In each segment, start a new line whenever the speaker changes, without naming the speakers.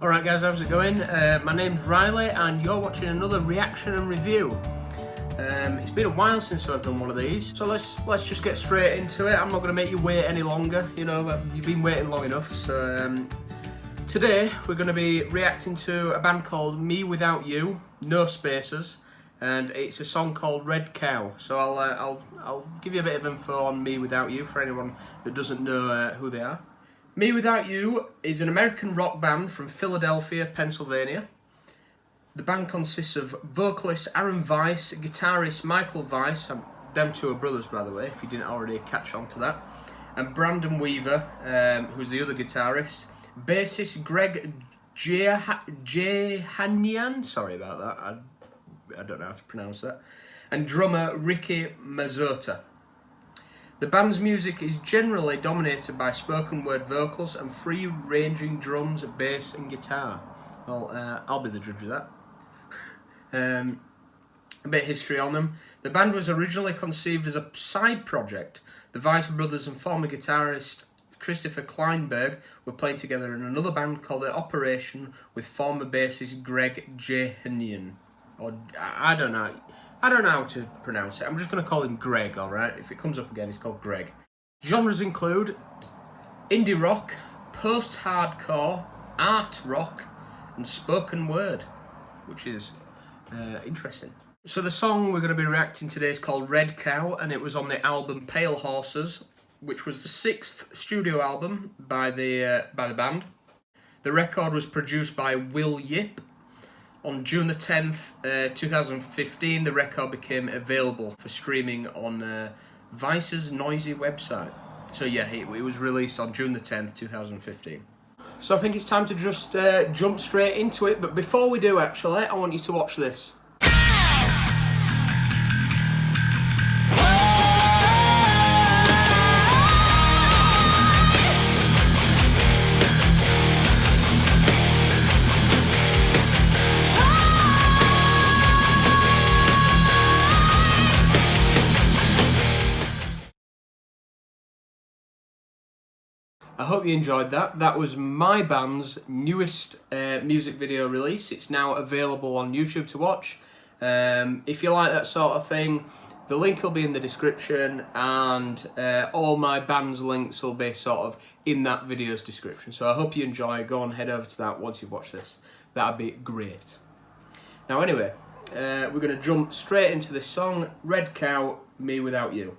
Alright guys, how's it going? My name's Riley and you're watching another reaction and review. It's been a while since I've done one of these, so let's just get straight into it. I'm not going to make you wait any longer, you know, you've been waiting long enough. So today we're going to be reacting to a band called MeWithoutYou, no spaces, and it's a song called Red Cow. So I'll give you a bit of info on MeWithoutYou for anyone that doesn't know who they are. MeWithoutYou is an American rock band from Philadelphia, Pennsylvania. The band consists of vocalist Aaron Weiss, guitarist Michael Weiss, them two are brothers by the way, if you didn't already catch on to that, and Brandon Weaver, who's the other guitarist, bassist Greg Jehanian, sorry about that, I don't know how to pronounce that, and drummer Ricky Mazzota. The band's music is generally dominated by spoken word vocals and free-ranging drums, bass and guitar. Well, I'll be the judge of that. A bit of history on them. The band was originally conceived as a side project. The Weiss brothers and former guitarist Christopher Kleinberg were playing together in another band called The Operation with former bassist Greg Jehanian. Or, I don't know how to pronounce it. I'm just going to call him Greg, alright? If it comes up again, it's called Greg. Genres include indie rock, post-hardcore, art rock, and spoken word, which is interesting. So the song we're going to be reacting today is called Red Cow, and it was on the album Pale Horses, which was the 6th studio album by the band. The record was produced by Will Yip. On June the 10th, 2015, the record became available for streaming on Vice's Noisy website. So yeah, it was released on June the 10th, 2015. So I think it's time to just jump straight into it, but before we do actually, I want you to watch this. I hope you enjoyed that. That was my band's newest music video release. It's now available on YouTube to watch. If you like that sort of thing, the link will be in the description, and all my band's links will be sort of in that video's description. So I hope you enjoy. Go on, head over to that once you've watched this. That'd be great. Now anyway, we're going to jump straight into this song, Red Cow, MeWithoutYou.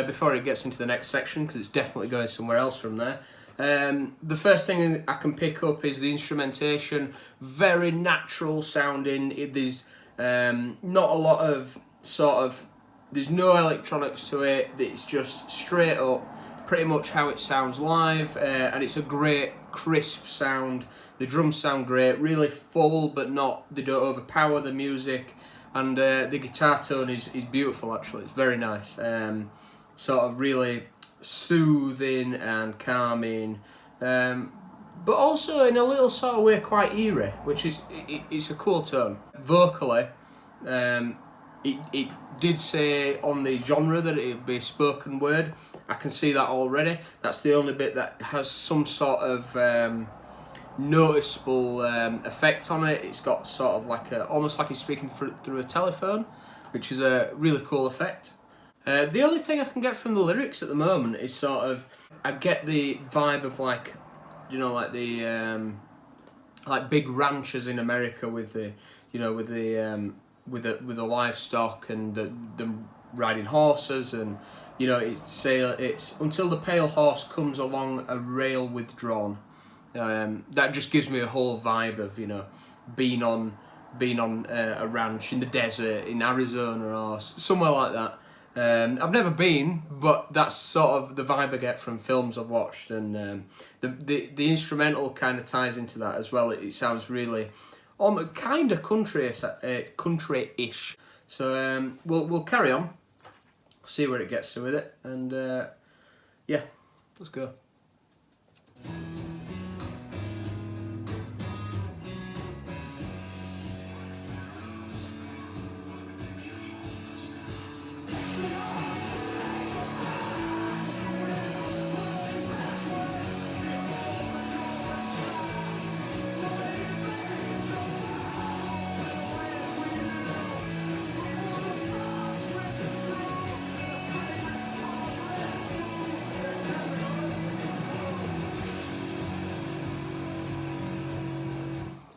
Before it gets into the next section, because it's definitely going somewhere else from there. The first thing I can pick up is the instrumentation, very natural sounding. There's not a lot of there's no electronics to it, it's just straight up, pretty much how it sounds live, and it's a great crisp sound. The drums sound great, really full, but they don't overpower the music, and the guitar tone is beautiful actually, it's very nice. Sort of really soothing and calming, but also in a little sort of way quite eerie, which is it's a cool tone. Vocally, it did say on the genre that it would be spoken word. I can see that already. That's the only bit that has some sort of noticeable effect on it. It's got sort of like almost like he's speaking through a telephone, which is a really cool effect. The only thing I can get from the lyrics at the moment is sort of, I get the vibe of like, you know, like the like big ranchers in America with the, you know, with the livestock and them riding horses, and you know, it's until the pale horse comes along a rail withdrawn. That just gives me a whole vibe of, you know, being on a ranch in the desert in Arizona or somewhere like that. I've never been, but that's sort of the vibe I get from films I've watched, and the instrumental kind of ties into that as well. It sounds really kind of country-ish. So we'll carry on, see where it gets to with it, and yeah, let's go.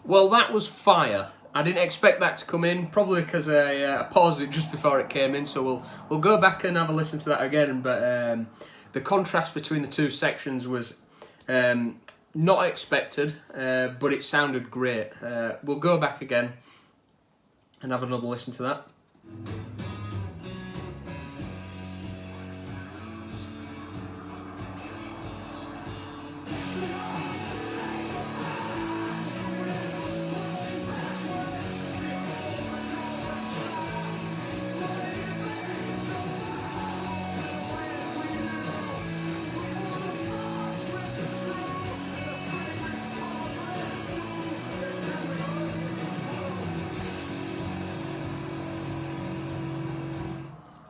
Well, that was fire. I didn't expect that to come in, probably because I paused it just before it came in. So we'll go back and have a listen to that again. But the contrast between the two sections was not expected, but it sounded great. We'll go back again and have another listen to that.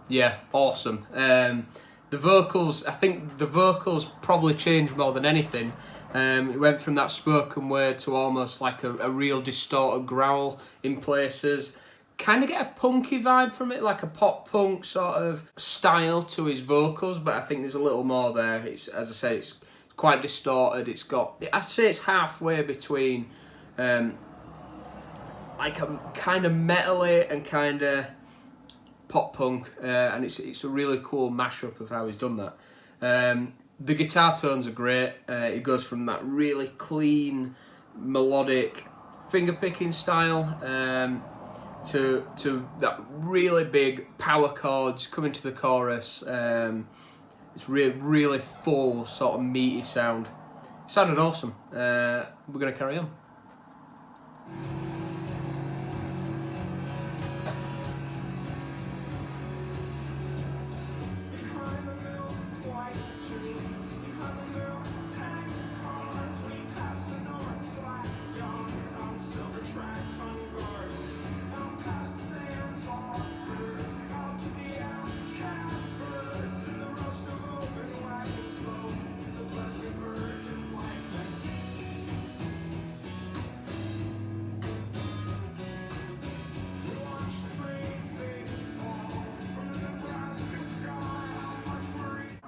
Yeah, awesome. The vocals, I think the vocals probably changed more than anything. It went from that spoken word to almost like a real distorted growl in places. Kind of get a punky vibe from it, like a pop punk sort of style to his vocals, but I think there's a little more there. It's, as I say, it's quite distorted. It's got, I'd say it's halfway between like a kind of metally and kind of pop punk, and it's a really cool mashup of how he's done that. The guitar tones are great. It goes from that really clean, melodic, finger picking style to that really big power chords coming to the chorus. It's really full, sort of meaty sound. It sounded awesome. We're gonna carry on.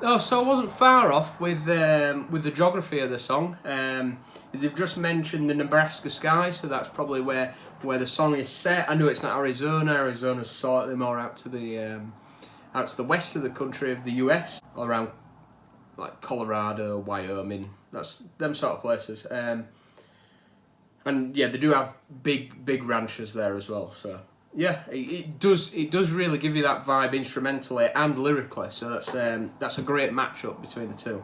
Oh, so I wasn't far off with the geography of the song. They've just mentioned the Nebraska sky, so that's probably where the song is set. I know it's not Arizona. Arizona's slightly more out to the west of the country of the US, around like Colorado, Wyoming. That's them sort of places. And yeah, they do have big ranches there as well. So yeah, it does really give you that vibe instrumentally and lyrically. So that's a great matchup between the two.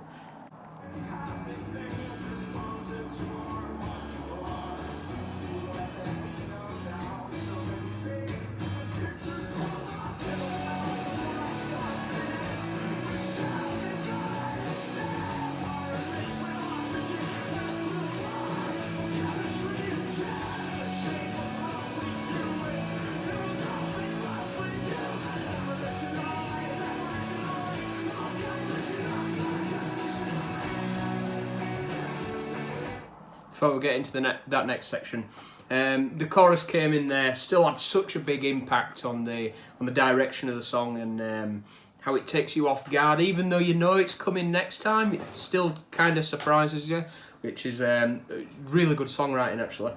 Before we get into that next section, the chorus came in there, still had such a big impact on the direction of the song and how it takes you off guard. Even though you know it's coming next time, it still kind of surprises you, which is really good songwriting actually.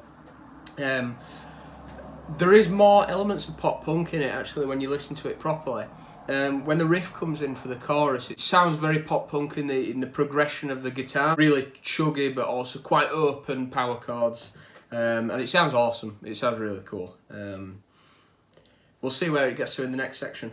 There is more elements of pop punk in it actually when you listen to it properly. When the riff comes in for the chorus, it sounds very pop punk in the progression of the guitar. Really chuggy, but also quite open power chords, and it sounds awesome. It sounds really cool. We'll see where it gets to in the next section.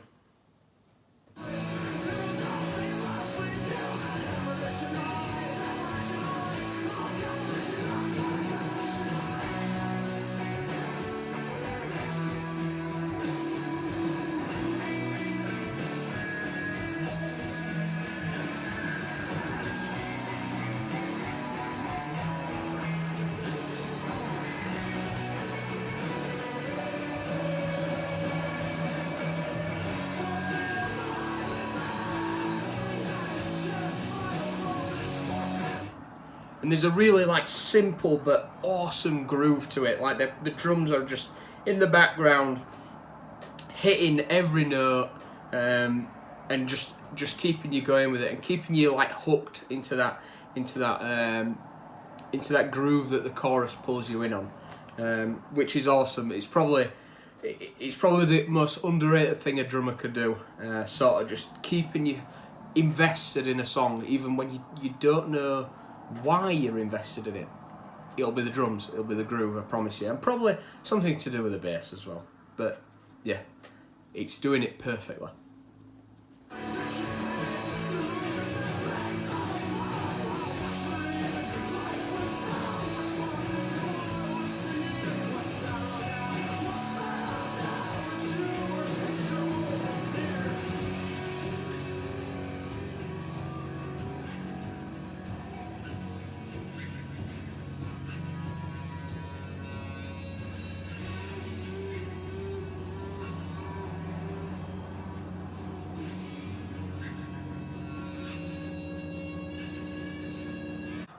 And there's a really like simple but awesome groove to it. Like the drums are just in the background, hitting every note, and just keeping you going with it and keeping you like hooked into that groove that the chorus pulls you in on, which is awesome. It's probably the most underrated thing a drummer could do. Sort of just keeping you invested in a song, even when you don't know why you're invested in it. It'll be the drums, it'll be the groove, I promise you, and probably something to do with the bass as well. But yeah, it's doing it perfectly.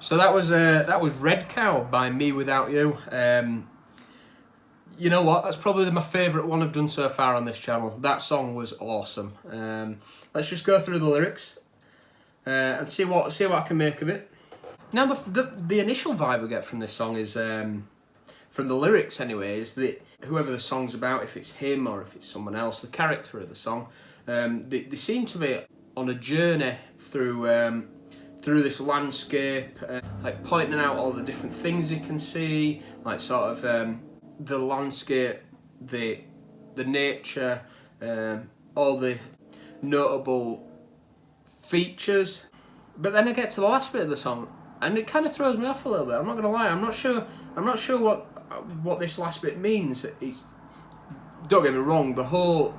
So that was Red Cow by MeWithoutYou. You know what? That's probably my favourite one I've done so far on this channel. That song was awesome. Let's just go through the lyrics and see what I can make of it. Now, the initial vibe I get from this song is from the lyrics anyway. Is that whoever the song's about, if it's him or if it's someone else, the character of the song, they seem to be on a journey through this landscape, like pointing out all the different things you can see, like sort of the landscape, the nature, all the notable features. But then I get to the last bit of the song, and it kind of throws me off a little bit. I'm not gonna lie. I'm not sure what this last bit means. Don't get me wrong. The whole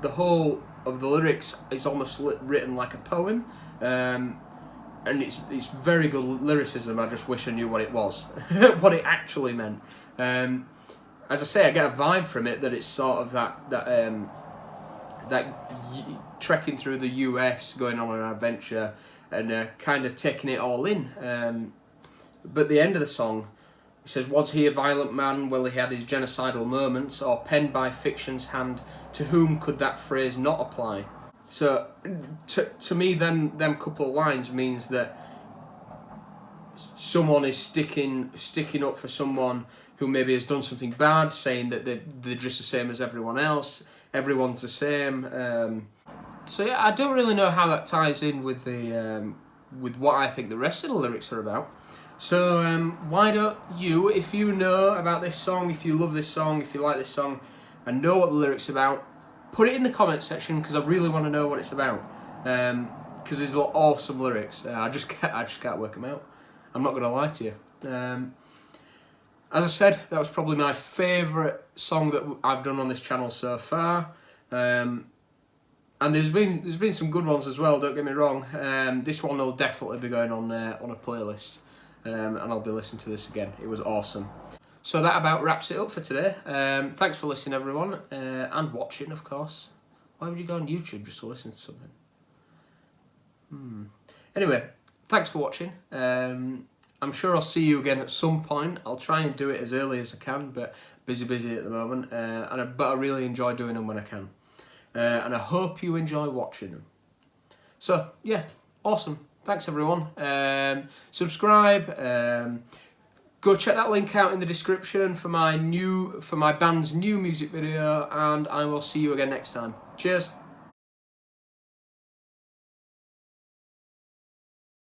of the lyrics is almost written like a poem. And it's very good lyricism. I just wish I knew what it was, what it actually meant. As I say, I get a vibe from it that it's sort of that trekking through the US, going on an adventure, and kind of taking it all in. But the end of the song, it says, "Was he a violent man? Well, he had his genocidal moments, or penned by fiction's hand. To whom could that phrase not apply?" So, to me, them couple of lines means that someone is sticking up for someone who maybe has done something bad, saying that they're just the same as everyone else. Everyone's the same. So yeah, I don't really know how that ties in with with what I think the rest of the lyrics are about. So why don't you, if you know about this song, if you love this song, if you like this song, and know what the lyrics are about, put it in the comment section, because I really want to know what it's about. Because there's awesome lyrics. I just can't work them out. I'm not going to lie to you. As I said, that was probably my favourite song that I've done on this channel so far. And there's been some good ones as well. Don't get me wrong. This one will definitely be going on a playlist, and I'll be listening to this again. It was awesome. So that about wraps it up for today. Thanks for listening, everyone, and watching, of course. Why would you go on YouTube just to listen to something? Anyway, thanks for watching. I'm sure I'll see you again at some point. I'll try and do it as early as I can, but busy at the moment. But I really enjoy doing them when I can. And I hope you enjoy watching them. So, yeah, awesome. Thanks, everyone. Subscribe. Go check that link out in the description for my band's new music video, and I will see you again next time. Cheers.